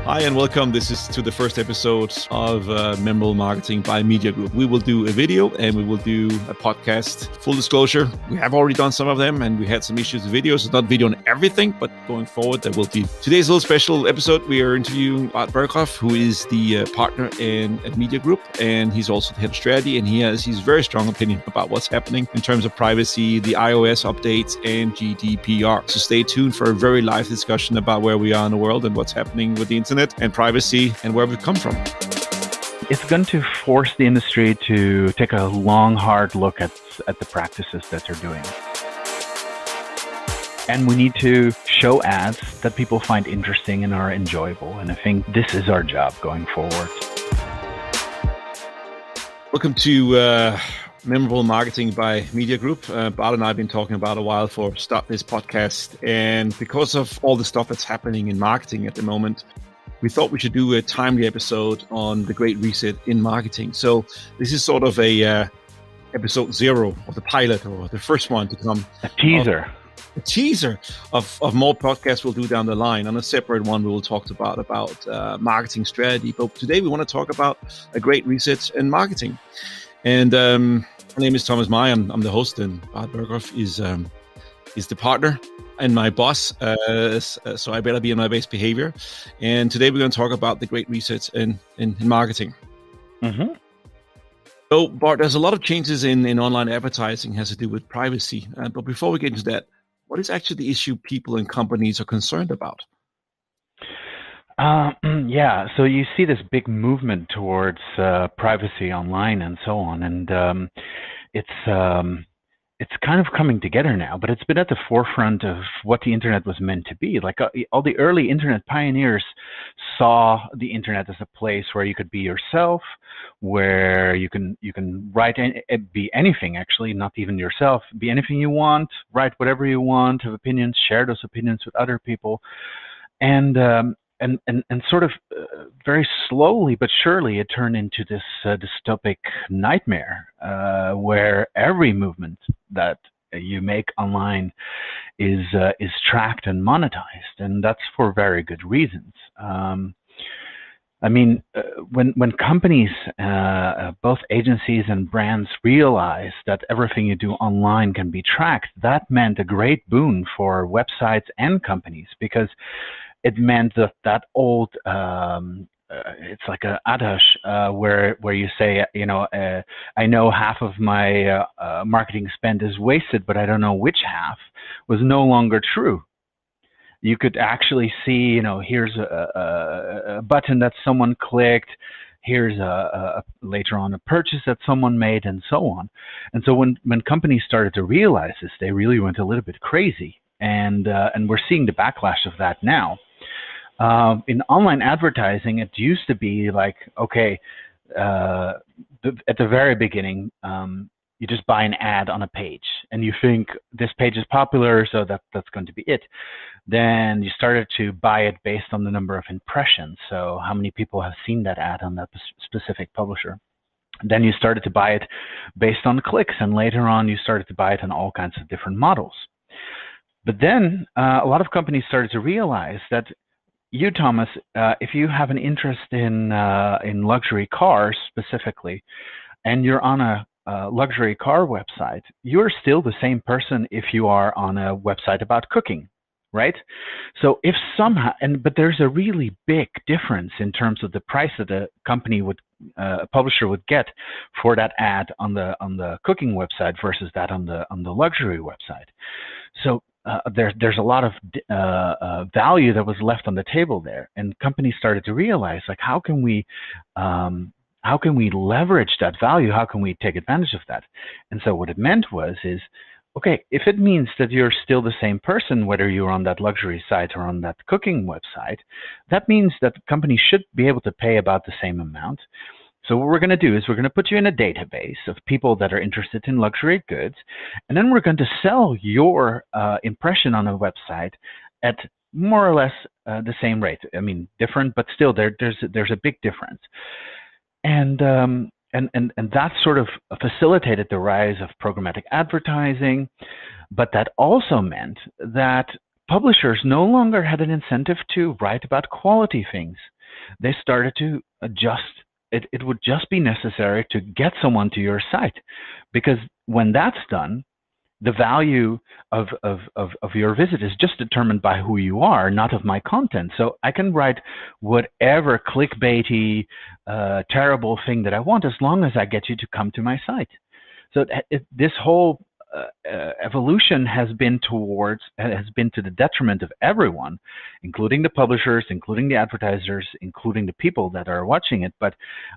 Hi and welcome. This is to the first episode of Memorable Marketing by Media Group. We will do a video and we will do a podcast. Full disclosure, we have already done some of them and we had some issues with videos. It's not video on everything, but going forward, there will be. Today's a little special episode. We are interviewing Bart who is the partner at Media Group, and he's also the head of strategy, and he has his very strong opinion about what's happening in terms of privacy, the iOS updates, and GDPR. So stay tuned for a very live discussion about where we are in the world and what's happening with the internet and privacy and where we've come from. It's going to force the industry to take a long, hard look at the practices that they're doing. And we need to show ads that people find interesting and are enjoyable. And I think this is our job going forward. Welcome to Memorable Marketing by Media Group. Bart and I have been talking about a while for start this podcast. And because of all the stuff that's happening in marketing at the moment, we thought we should do a timely episode on the Great Reset in marketing. So this is sort of a episode 0 of the pilot, or the first one to come. A teaser. A teaser of more podcasts we'll do down the line. On a separate one, we will talk about marketing strategy. But today we want to talk about a great reset in marketing. And my name is Thomas May. I'm the host, and Bart Berghoff is the partner and my boss. So I better be on my best behavior. And today we're going to talk about the great resets in marketing. Mm-hmm. So, Bart, there's a lot of changes in online advertising has to do with privacy. But before we get into that, what is actually the issue people and companies are concerned about? Yeah, so you see this big movement towards privacy online and so on, and it's kind of coming together now, but it's been at the forefront of what the internet was meant to be. Like all the early internet pioneers saw the internet as a place where you could be yourself, where you can write be anything, actually, not even yourself, be anything you want, write whatever you want, have opinions, share those opinions with other people, and sort of very slowly but surely it turned into this dystopic nightmare where every movement that you make online is tracked and monetized, and that's for very good reasons. I mean, when companies, both agencies and brands, realize that everything you do online can be tracked, that meant a great boon for websites and companies, because it meant that old, it's like an adage where you say, I know half of my marketing spend is wasted, but I don't know which half, was no longer true. You could actually see, here's a button that someone clicked, here's later on a purchase that someone made, and so on. And so when companies started to realize this, they really went a little bit crazy, and we're seeing the backlash of that now. In online advertising, it used to be like, okay, at the very beginning, you just buy an ad on a page, and you think this page is popular, so that's going to be it. Then you started to buy it based on the number of impressions, so how many people have seen that ad on that specific publisher. Then you started to buy it based on clicks, and later on you started to buy it on all kinds of different models. But then a lot of companies started to realize that you, Thomas, if you have an interest in luxury cars specifically, and you're on a luxury car website, you're still the same person if you are on a website about cooking, right? So if somehow, but there's a really big difference in terms of the price that a company a publisher would get for that ad on the cooking website versus that on the luxury website. So there's a lot of value that was left on the table there, and companies started to realize, like, how can we leverage that value? How can we take advantage of that? And so what it meant is, okay, if it means that you're still the same person, whether you're on that luxury site or on that cooking website, that means that companies should be able to pay about the same amount. So what we're going to do is we're going to put you in a database of people that are interested in luxury goods, and then we're going to sell your impression on a website at more or less the same rate. I mean, different, but still there's a big difference. And that sort of facilitated the rise of programmatic advertising, but that also meant that publishers no longer had an incentive to write about quality things. they started to adjust. It would just be necessary to get someone to your site, because when that's done, the value of your visit is just determined by who you are, not of my content. So I can write whatever clickbaity, terrible thing that I want, as long as I get you to come to my site. So this whole evolution has been to the detriment of everyone, including the publishers, including the advertisers, including the people that are watching it. But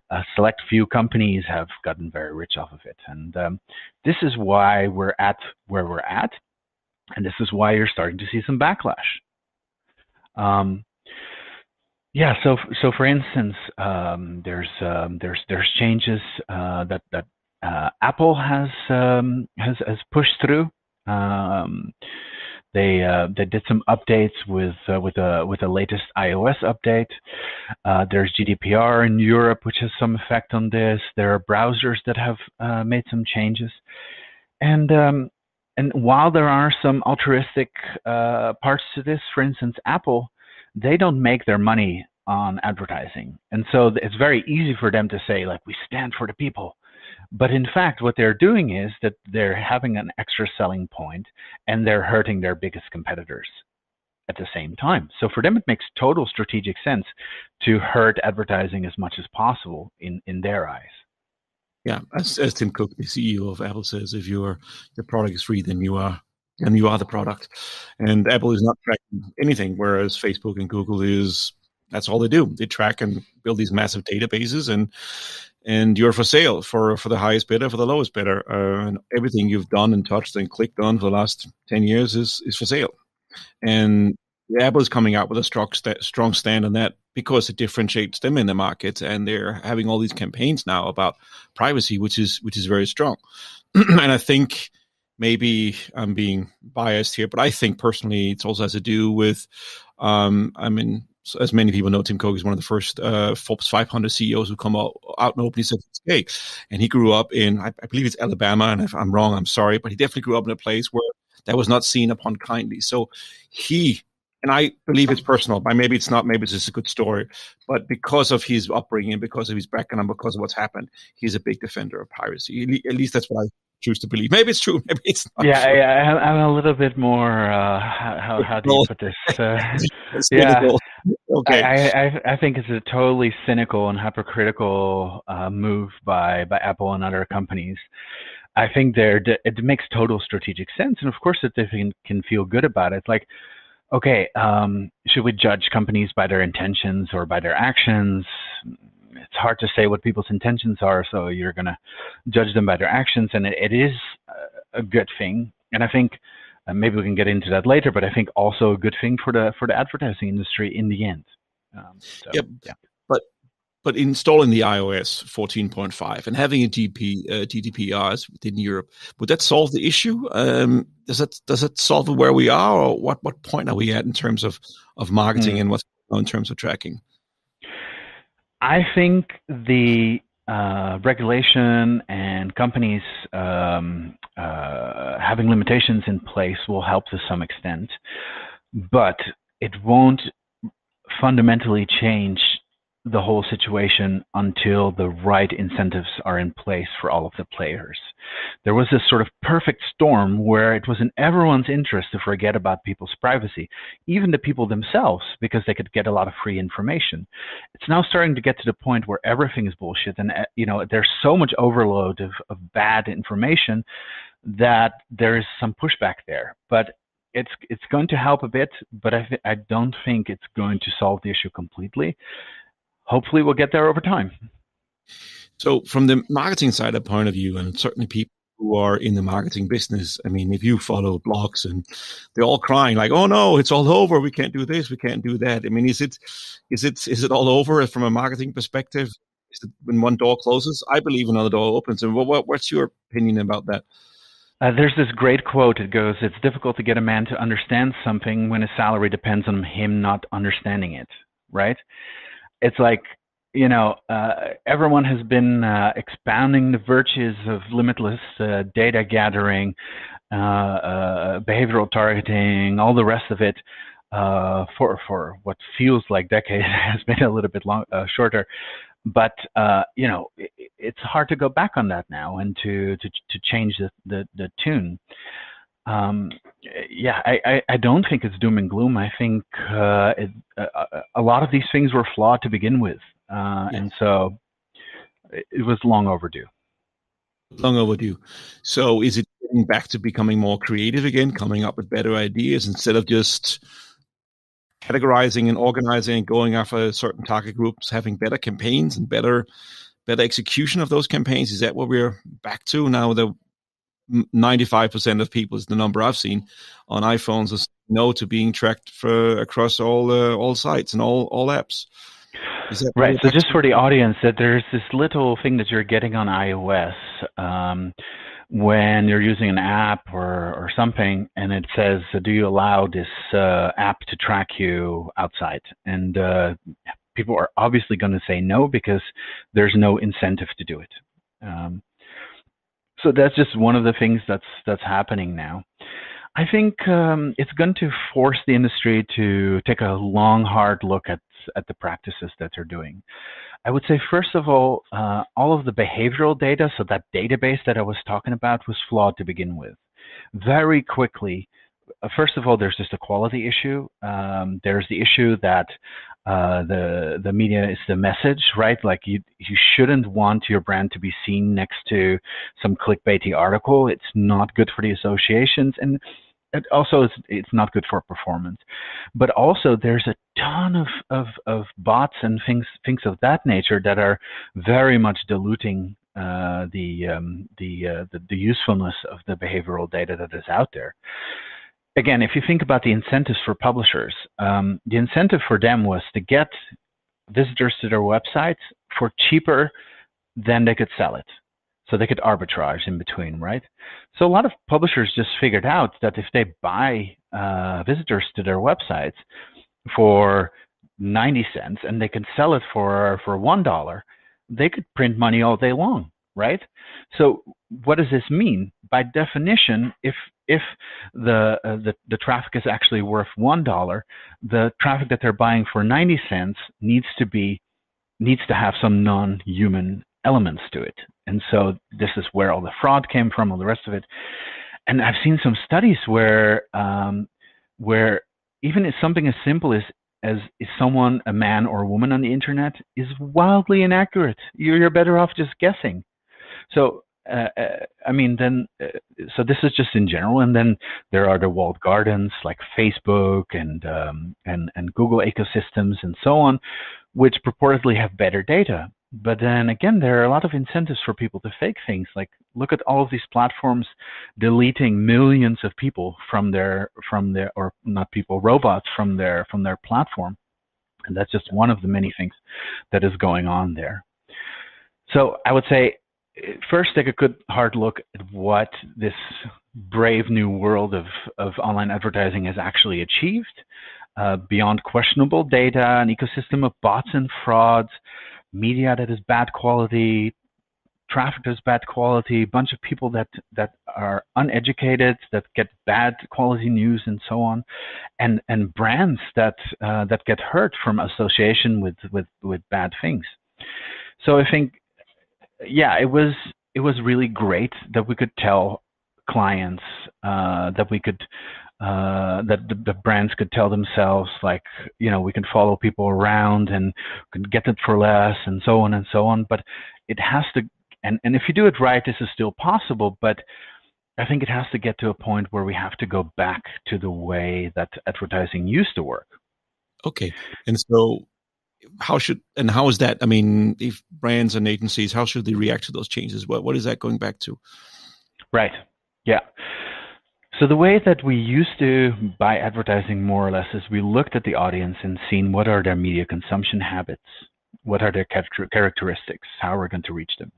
a select few companies have gotten very rich off of it, and this is why we're at where we're at, and this is why you're starting to see some backlash. Yeah. So for instance, there's changes that Apple has pushed through. They did some updates with the latest iOS update. There's GDPR in Europe, which has some effect on this. There are browsers that have made some changes, and while there are some altruistic parts to this, for instance, Apple, they don't make their money on advertising, and so it's very easy for them to say, like, we stand for the people. But in fact, what they're doing is that they're having an extra selling point, and they're hurting their biggest competitors at the same time. So for them, it makes total strategic sense to hurt advertising as much as possible in their eyes. Yeah, as Tim Cook, the CEO of Apple, says, if your product is free, then you are the product. And Apple is not tracking anything, whereas Facebook and Google that's all they do. They track and build these massive databases, and you're for sale for the highest bidder, for the lowest bidder. And everything you've done and touched and clicked on for the last 10 years is for sale. And Apple is coming out with a strong stand on that because it differentiates them in the market. And they're having all these campaigns now about privacy, which is very strong. And I think maybe I'm being biased here, but I think personally it also has to do with, so as many people know, Tim Cook is one of the first Forbes 500 CEOs who come out and openly said it's gay. And he grew up in, I believe it's Alabama, and if I'm wrong, I'm sorry, but he definitely grew up in a place where that was not seen upon kindly. So and I believe it's personal, but maybe it's not, maybe it's just a good story, but because of his upbringing, because of his background, because of what's happened, he's a big defender of piracy. At least that's what I choose to believe. Maybe it's true, maybe it's not. Yeah, true. yeah, I'm a little bit more. How do you put this? Yeah, okay. I think it's a totally cynical and hypocritical move by Apple and other companies. I think it makes total strategic sense, and of course, that they can feel good about it. Like, okay, should we judge companies by their intentions or by their actions? It's hard to say what people's intentions are, so you're going to judge them by their actions, and it is a good thing. And I think maybe we can get into that later, but I think also a good thing for the advertising industry in the end. Yeah. But installing the iOS 14.5 and having a GDPR within Europe, would that solve the issue? Does it solve where we are, or what point are we at in terms of marketing and what's going on in terms of tracking? I think the regulation and companies having limitations in place will help to some extent, but it won't fundamentally change the whole situation until the right incentives are in place for all of the players. There was this sort of perfect storm where it was in everyone's interest to forget about people's privacy, even the people themselves, because they could get a lot of free information. It's now starting to get to the point where everything is bullshit, and there's so much overload of bad information that there is some pushback there. But it's going to help a bit, but I don't think it's going to solve the issue completely. Hopefully we'll get there over time. So from the marketing side of point of view, and certainly people who are in the marketing business, I mean, if you follow blogs and they're all crying like, oh no, it's all over. We can't do this. We can't do that. I mean, is it all over from a marketing perspective? Is it when one door closes? I believe another door opens. And what's your opinion about that? There's this great quote. It goes, it's difficult to get a man to understand something when his salary depends on him not understanding it, right? It's like, everyone has been expounding the virtues of limitless data gathering, behavioral targeting, all the rest of it. for what feels like decades has been a little bit shorter. But it's hard to go back on that now and to change the tune. I don't think it's doom and gloom. I think a lot of these things were flawed to begin with, and so it was long overdue. Long overdue. So is it getting back to becoming more creative again, coming up with better ideas instead of just categorizing and organizing and going after certain target groups, having better campaigns and better execution of those campaigns? Is that what we're back to now? The 95% of people is the number I've seen on iPhones is no to being tracked across all sites and all apps. Is that right? So just for the audience, that there's this little thing that you're getting on iOS when you're using an app or something, and it says, "Do you allow this app to track you outside?" And people are obviously going to say no because there's no incentive to do it. So that's just one of the things that's happening now. I think it's going to force the industry to take a long, hard look at the practices that they're doing. I would say, first of all of the behavioral data, so that database that I was talking about, was flawed to begin with. Very quickly, first of all, there's just a quality issue. There's the issue that the media is the message, right? Like you shouldn't want your brand to be seen next to some clickbaity article. It's not good for the associations, and it's not good for performance. But also there's a ton of bots and things of that nature that are very much diluting the usefulness of the behavioral data that is out there. Again, if you think about the incentives for publishers, the incentive for them was to get visitors to their websites for cheaper than they could sell it. So they could arbitrage in between, right? So a lot of publishers just figured out that if they buy visitors to their websites for 90 cents and they can sell it for $1, they could print money all day long, right? So what does this mean? By definition, if the traffic is actually worth $1, the traffic that they're buying for 90 cents needs to have some non-human elements to it. And so this is where all the fraud came from, all the rest of it. And I've seen some studies where even if something as simple as is someone a man or a woman on the internet is wildly inaccurate. You're better off just guessing. So so this is just in general, and then there are the walled gardens like Facebook and Google ecosystems and so on, which purportedly have better data. But then again, there are a lot of incentives for people to fake things. Like, look at all of these platforms deleting millions of people from their or not people, robots from their platform, and that's just one of the many things that is going on there. So I would say, first, take a good hard look at what this brave new world of online advertising has actually achieved. Beyond questionable data, an ecosystem of bots and frauds, media that is bad quality, traffic that is bad quality, a bunch of people that are uneducated, that get bad quality news and so on, and brands that get hurt from association with bad things. So I think, yeah, it was really great that we could tell clients that we could that the brands could tell themselves, like, we can follow people around and we can get it for less and so on and so on. But it has to, and if you do it right, this is still possible, but I think it has to get to a point where we have to go back to the way that advertising used to work. Okay. And so how is that? I mean, if brands and agencies, how should they react to those changes? What is that going back to? Right. Yeah. So the way that we used to buy advertising, more or less, is we looked at the audience and seen what are their media consumption habits, what are their characteristics, how are we going to reach them,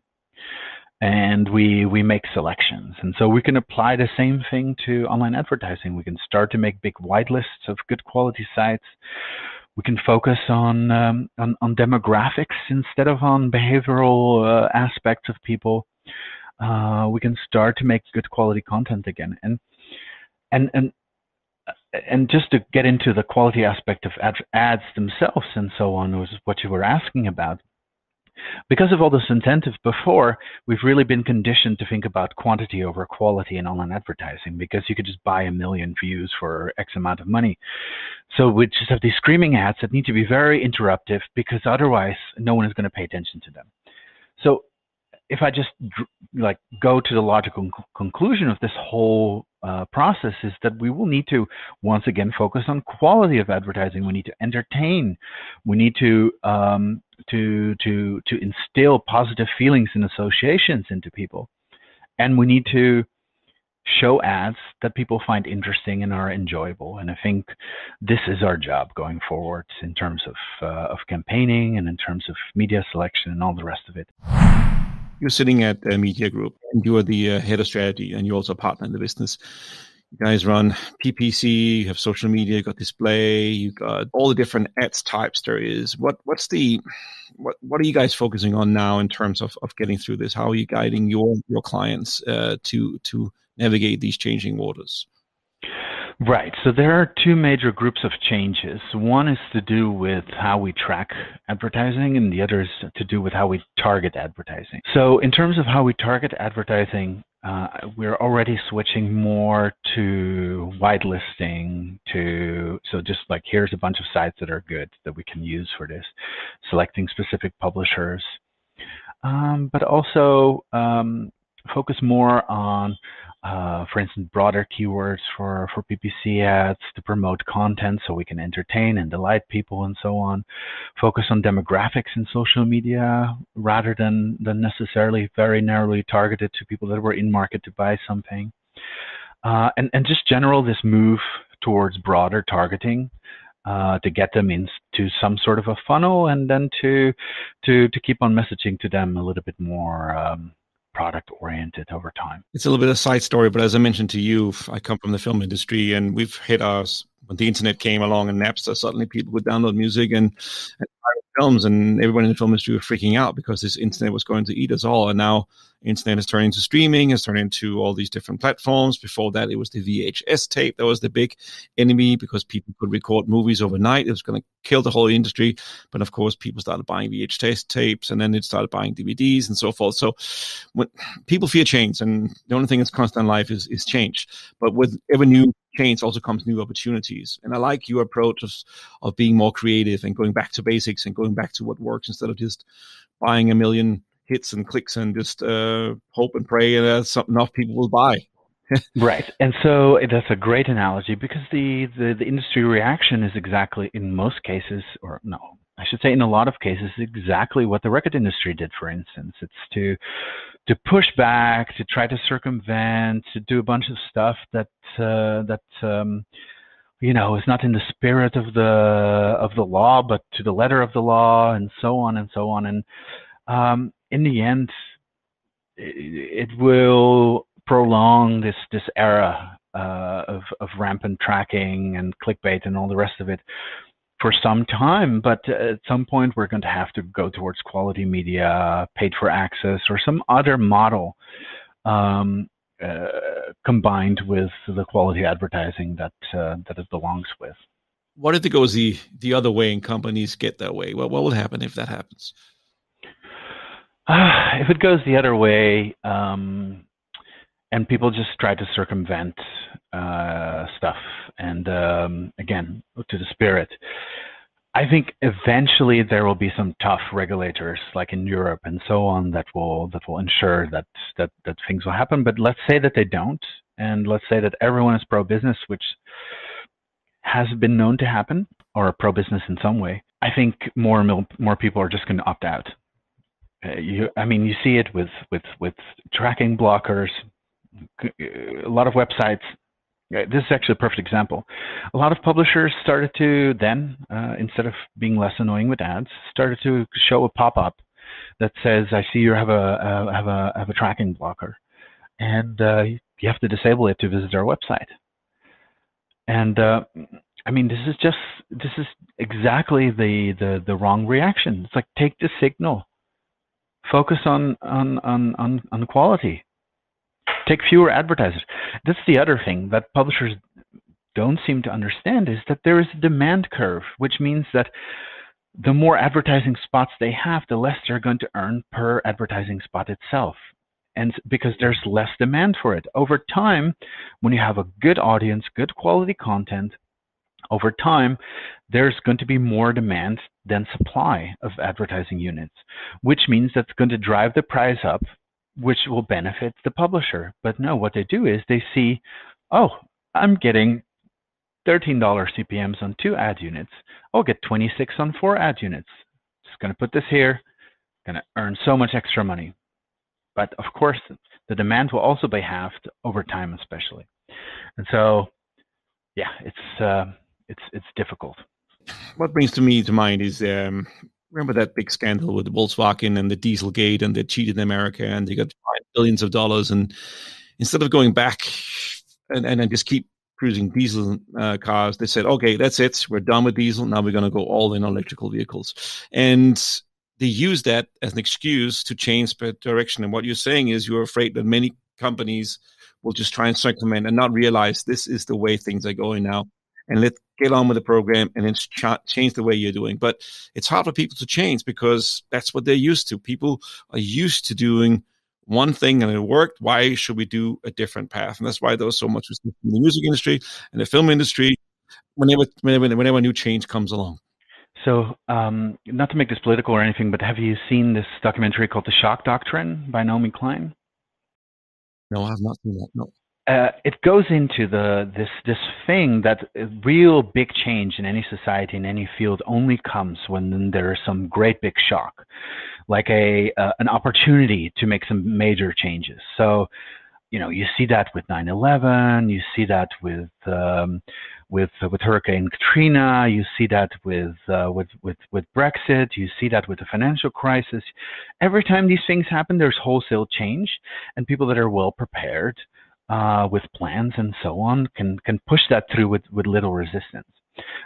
and we make selections. And so we can apply the same thing to online advertising. We can start to make big whitelists of good quality sites. We can focus on demographics instead of on behavioral aspects of people. We can start to make good quality content again. And and just to get into the quality aspect of ads themselves and so on, was what you were asking about. Because of all this incentive before, we've really been conditioned to think about quantity over quality in online advertising, because you could just buy 1 million views for X amount of money. So we just have these screaming ads that need to be very interruptive, because otherwise no one is going to pay attention to them. So if I just go to the logical conclusion of this whole process, is that we will need to once again focus on quality of advertising. We need to entertain. We need to instill positive feelings and associations into people, and we need to show ads that people find interesting and are enjoyable. And I think this is our job going forward in terms of campaigning and in terms of media selection and all the rest of it. You're sitting at a media group, and you are the head of strategy, and you're also a partner in the business. You guys run PPC, you have social media, you got display, you got all the different ads types there is. What are you guys focusing on now in terms of getting through this? How are you guiding your clients to navigate these changing waters? Right. So there are two major groups of changes. One is to do with how we track advertising, and the other is to do with how we target advertising. So in terms of how we target advertising, we're already switching more to whitelisting, so just like, here's a bunch of sites that are good that we can use for this, selecting specific publishers, but also focus more on, for instance, broader keywords for PPC ads to promote content so we can entertain and delight people and so on. Focus on demographics in social media rather than necessarily very narrowly targeted to people that were in market to buy something. And just general this move towards broader targeting to get them into some sort of a funnel, and then to keep on messaging to them a little bit more product oriented over time. It's a little bit of a side story, but as I mentioned to you, I come from the film industry, and we've hit ours when the internet came along and Napster. Suddenly people would download music and films, and everyone in the film industry were freaking out because this internet was going to eat us all. And now internet has turned into streaming, has turned into all these different platforms. Before that, it was the VHS tape that was the big enemy, because people could record movies overnight. It was going to kill the whole industry. But of course, people started buying VHS tapes, and then they started buying DVDs and so forth. So when people fear change, and the only thing that's constant in life is change. But with every new change also comes new opportunities. And I like your approach of being more creative and going back to basics and going back to what works, instead of just buying 1 million hits and clicks and just hope and pray that enough people will buy. Right. And so that's a great analogy, because the industry reaction is exactly, in most cases, or no, I should say in a lot of cases, exactly what the record industry did, for instance. It's to push back, to try to circumvent, to do a bunch of stuff that is not in the spirit of the law, but to the letter of the law, and so on and so on. And in the end, it will prolong this era of rampant tracking and clickbait and all the rest of it for some time. But at some point, we're going to have to go towards quality media, paid for access, or some other model combined with the quality advertising that it belongs with. What if it goes the other way and companies get that way? What will happen if that happens? If it goes the other way, and people just try to circumvent stuff, and again, to the spirit, I think eventually there will be some tough regulators, like in Europe and so on, that will ensure that things will happen. But let's say that they don't, and let's say that everyone is pro-business, which has been known to happen, or pro-business in some way. I think more people are just going to opt out. You see it with tracking blockers. A lot of websites. This is actually a perfect example. A lot of publishers started to then, instead of being less annoying with ads, started to show a pop-up that says, "I see you have a tracking blocker, and you have to disable it to visit our website." And this is exactly the wrong reaction. It's like, take the signal, focus on quality. Take fewer advertisers. That's the other thing that publishers don't seem to understand is that there is a demand curve, which means that the more advertising spots they have, the less they're going to earn per advertising spot itself. And because there's less demand for it. Over time, when you have a good audience, good quality content, over time, there's going to be more demand than supply of advertising units, which means that's going to drive the price up, which will benefit the publisher. But no, what they do is they see, oh, I'm getting $13 CPMs on 2 ad units. I'll get 26 on 4 ad units. Just going to put this here, going to earn so much extra money. But of course, the demand will also be halved over time, especially. And so, yeah, it's difficult. What brings to mind is remember that big scandal with the Volkswagen and the Dieselgate, and they cheated America and they got fined billions of dollars. And instead of going back and just keep cruising diesel cars, they said, okay, that's it. We're done with diesel. Now we're going to go all in on electrical vehicles. And they use that as an excuse to change the direction. And what you're saying is you're afraid that many companies will just try and circumvent and not realize this is the way things are going now. And let's get on with the program and then change the way you're doing. But it's hard for people to change because that's what they're used to. People are used to doing one thing and it worked. Why should we do a different path? And that's why there's so much resistance in the music industry and the film industry whenever new change comes along. So, not to make this political or anything, but have you seen this documentary called The Shock Doctrine by Naomi Klein? No, I have not seen that. No. It goes into this thing that a real big change in any society, in any field, only comes when there is some great big shock, like an opportunity to make some major changes. So, you see that with 9/11, you see that with Hurricane Katrina, you see that with Brexit, you see that with the financial crisis. Every time these things happen, there's wholesale change, and people that are well prepared with plans and so on can push that through with little resistance.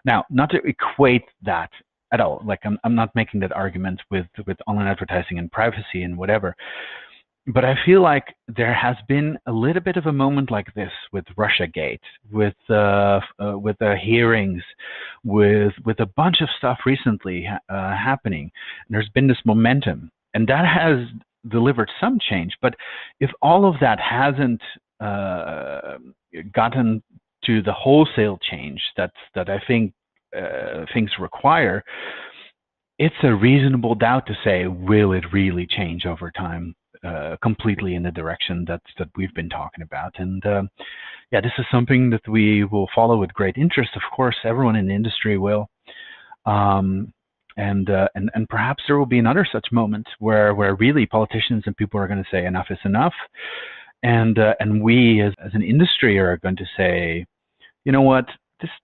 Now, not to equate that at all, like I'm not making that argument with online advertising and privacy and whatever. But I feel like there has been a little bit of a moment like this with Russiagate, with the hearings, with a bunch of stuff recently happening. And there's been this momentum, and that has delivered some change. But if all of that hasn't gotten to the wholesale change that I think things require, it's a reasonable doubt to say, will it really change over time? Completely in the direction that we've been talking about. And this is something that we will follow with great interest. Of course, everyone in the industry will. And perhaps there will be another such moment where really politicians and people are going to say enough is enough. And we as an industry are going to say, you know what,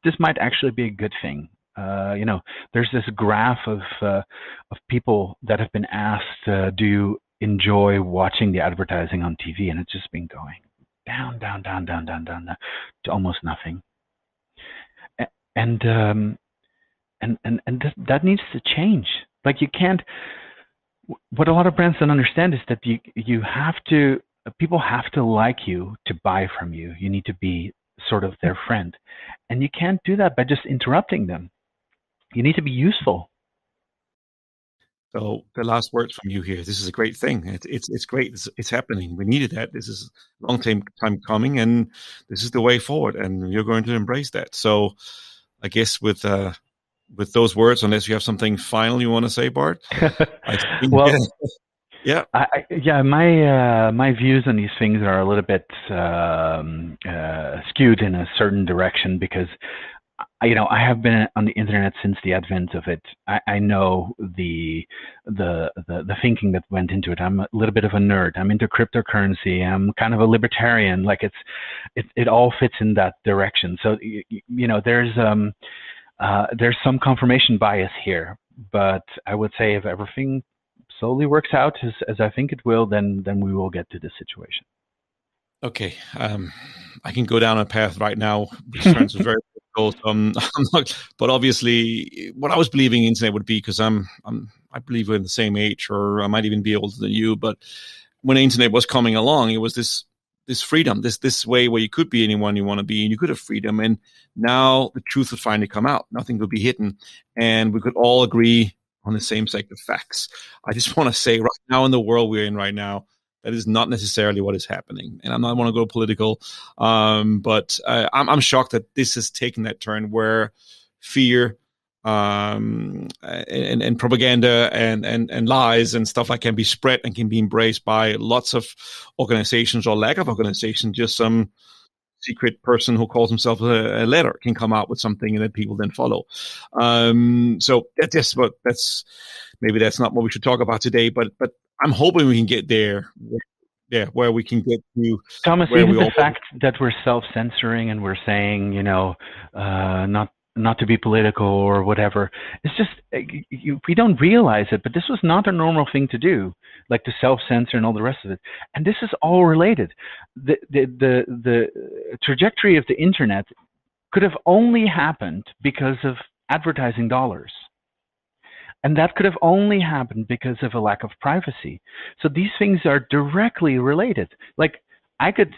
this might actually be a good thing. There's this graph of people that have been asked, do you enjoy watching the advertising on TV, and it's just been going down to almost nothing. And that needs to change. Like, you can't. What a lot of brands don't understand is that you have to. People have to like you to buy from you. You need to be sort of their friend, and you can't do that by just interrupting them. You need to be useful. So the last words from you here. This is a great thing. It's great. It's happening. We needed that. This is a long time coming, and this is the way forward. And you're going to embrace that. So, I guess with those words, unless you have something final you want to say, Bart. Well, yeah. My views on these things are a little bit skewed in a certain direction because, I have been on the internet since the advent of it. I know the thinking that went into it. I'm a little bit of a nerd. I'm into cryptocurrency. I'm kind of a libertarian. Like it all fits in that direction. So there's some confirmation bias here. But I would say if everything slowly works out as I think it will, then we will get to this situation. Okay, I can go down a path right now, which turns very difficult. I'm not, but obviously, what I was believing internet would be, because I believe we're in the same age, or I might even be older than you. But when the internet was coming along, it was this this freedom, this way where you could be anyone you want to be, and you could have freedom. And now the truth would finally come out. Nothing would be hidden, and we could all agree on the same set of facts. I just want to say, right now in the world we're in right now, that is not necessarily what is happening. And I don't want to go political, but I'm shocked that this has taken that turn where fear and propaganda and lies and stuff like can be spread and can be embraced by lots of organizations, or lack of organization. Just some secret person who calls himself a letter can come out with something and that people then follow. So that's maybe that's not what we should talk about today, but I'm hoping we can get there. Yeah, where we can get to Thomas, where even we the fact that we're self-censoring and we're saying, not to be political or whatever, it's just we don't realize it, but this was not a normal thing to do, like to self-censor and all the rest of it. And this is all related. The trajectory of the internet could have only happened because of advertising dollars. And that could have only happened because of a lack of privacy. So these things are directly related. Like I could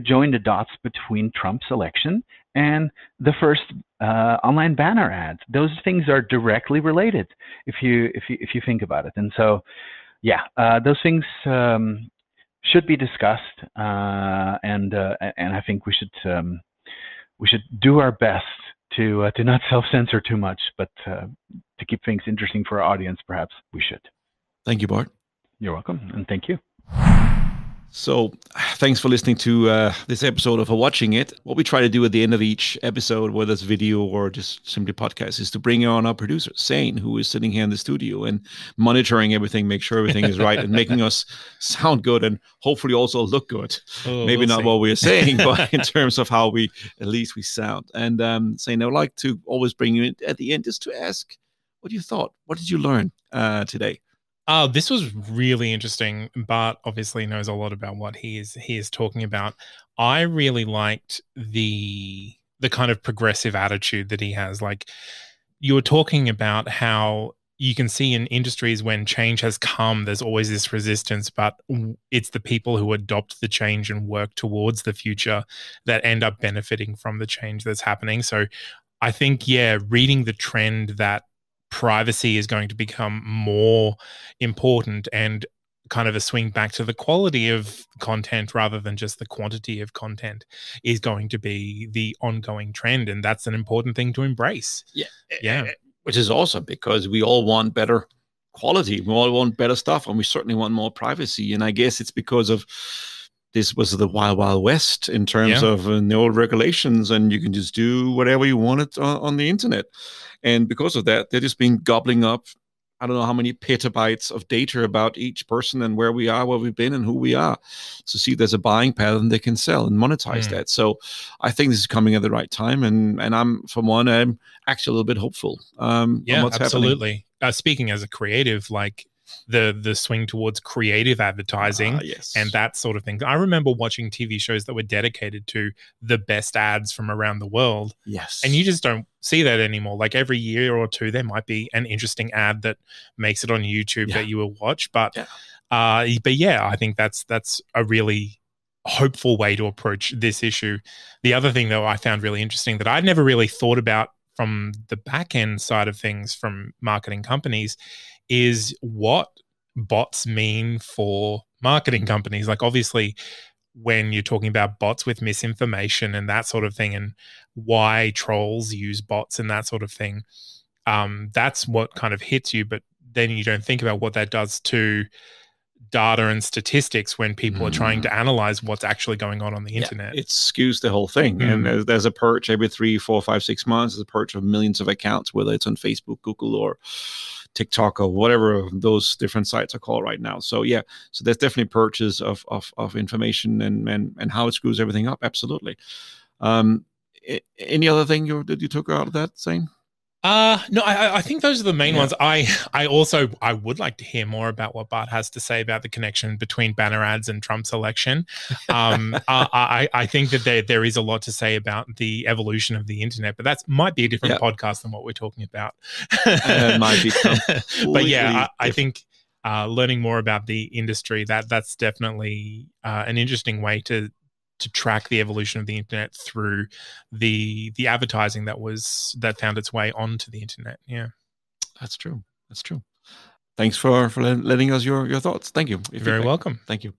join the dots between Trump's election and the first online banner ads. Those things are directly related if you think about it. And so, yeah, those things should be discussed, and I think we should do our best to not self-censor too much, but to keep things interesting for our audience, perhaps we should. Thank you, Bart. You're welcome, and thank you. So thanks for listening to this episode of Watching It. What we try to do at the end of each episode, whether it's video or just simply podcast, is to bring on our producer, Sane, who is sitting here in the studio and monitoring everything, make sure everything is right, and making us sound good and hopefully also look good. Maybe not what we're saying, but in terms of how at least we sound. And Sane, I would like to always bring you in at the end just to ask what you thought. What did you learn today? This was really interesting. Bart obviously knows a lot about what he is talking about. I really liked the kind of progressive attitude that he has. Like, you were talking about how you can see in industries when change has come, there's always this resistance, but it's the people who adopt the change and work towards the future that end up benefiting from the change that's happening. So I think, reading the trend that privacy is going to become more important and kind of a swing back to the quality of content rather than just the quantity of content is going to be the ongoing trend. And that's an important thing to embrace. Yeah. Which is awesome, because we all want better quality. We all want better stuff, and we certainly want more privacy. And I guess it's because of this was the wild, wild west in terms of no regulations, and you can just do whatever you wanted on the internet. And because of that, they're just been gobbling up, I don't know how many petabytes of data about each person and where we are, where we've been, and who we are. So see, there's a buying pattern they can sell and monetize that. So I think this is coming at the right time. And I'm actually a little bit hopeful. What's absolutely. Speaking as a creative, like the swing towards creative advertising and that sort of thing. I remember watching TV shows that were dedicated to the best ads from around the world. Yes. And you just don't see that anymore. Like every year or two, there might be an interesting ad that makes it on YouTube that you will watch. But I think that's a really hopeful way to approach this issue. The other thing, though, I found really interesting that I'd never really thought about from the back end side of things from marketing companies is what bots mean for marketing companies. Like, obviously, when you're talking about bots with misinformation and that sort of thing, and why trolls use bots and that sort of thing, that's what kind of hits you. But then you don't think about what that does to data and statistics when people are trying to analyze what's actually going on the internet. It skews the whole thing. And there's a purge every 3, 4, 5, 6 months. There's a purge of millions of accounts, whether it's on Facebook, Google, or TikTok, or whatever those different sites are called right now. So so there's definitely purges of information and how it screws everything up. Absolutely. Any other thing that you took out of that, Zane? No, I think those are the main ones. I would like to hear more about what Bart has to say about the connection between banner ads and Trump's election. I think that there is a lot to say about the evolution of the internet, but that might be a different podcast than what we're talking about. It might be but I think learning more about the industry, that's definitely an interesting way to to track the evolution of the internet through the advertising that found its way onto the internet. Yeah, that's true. That's true. Thanks for letting us your thoughts. Thank you. You're very welcome. Thank you.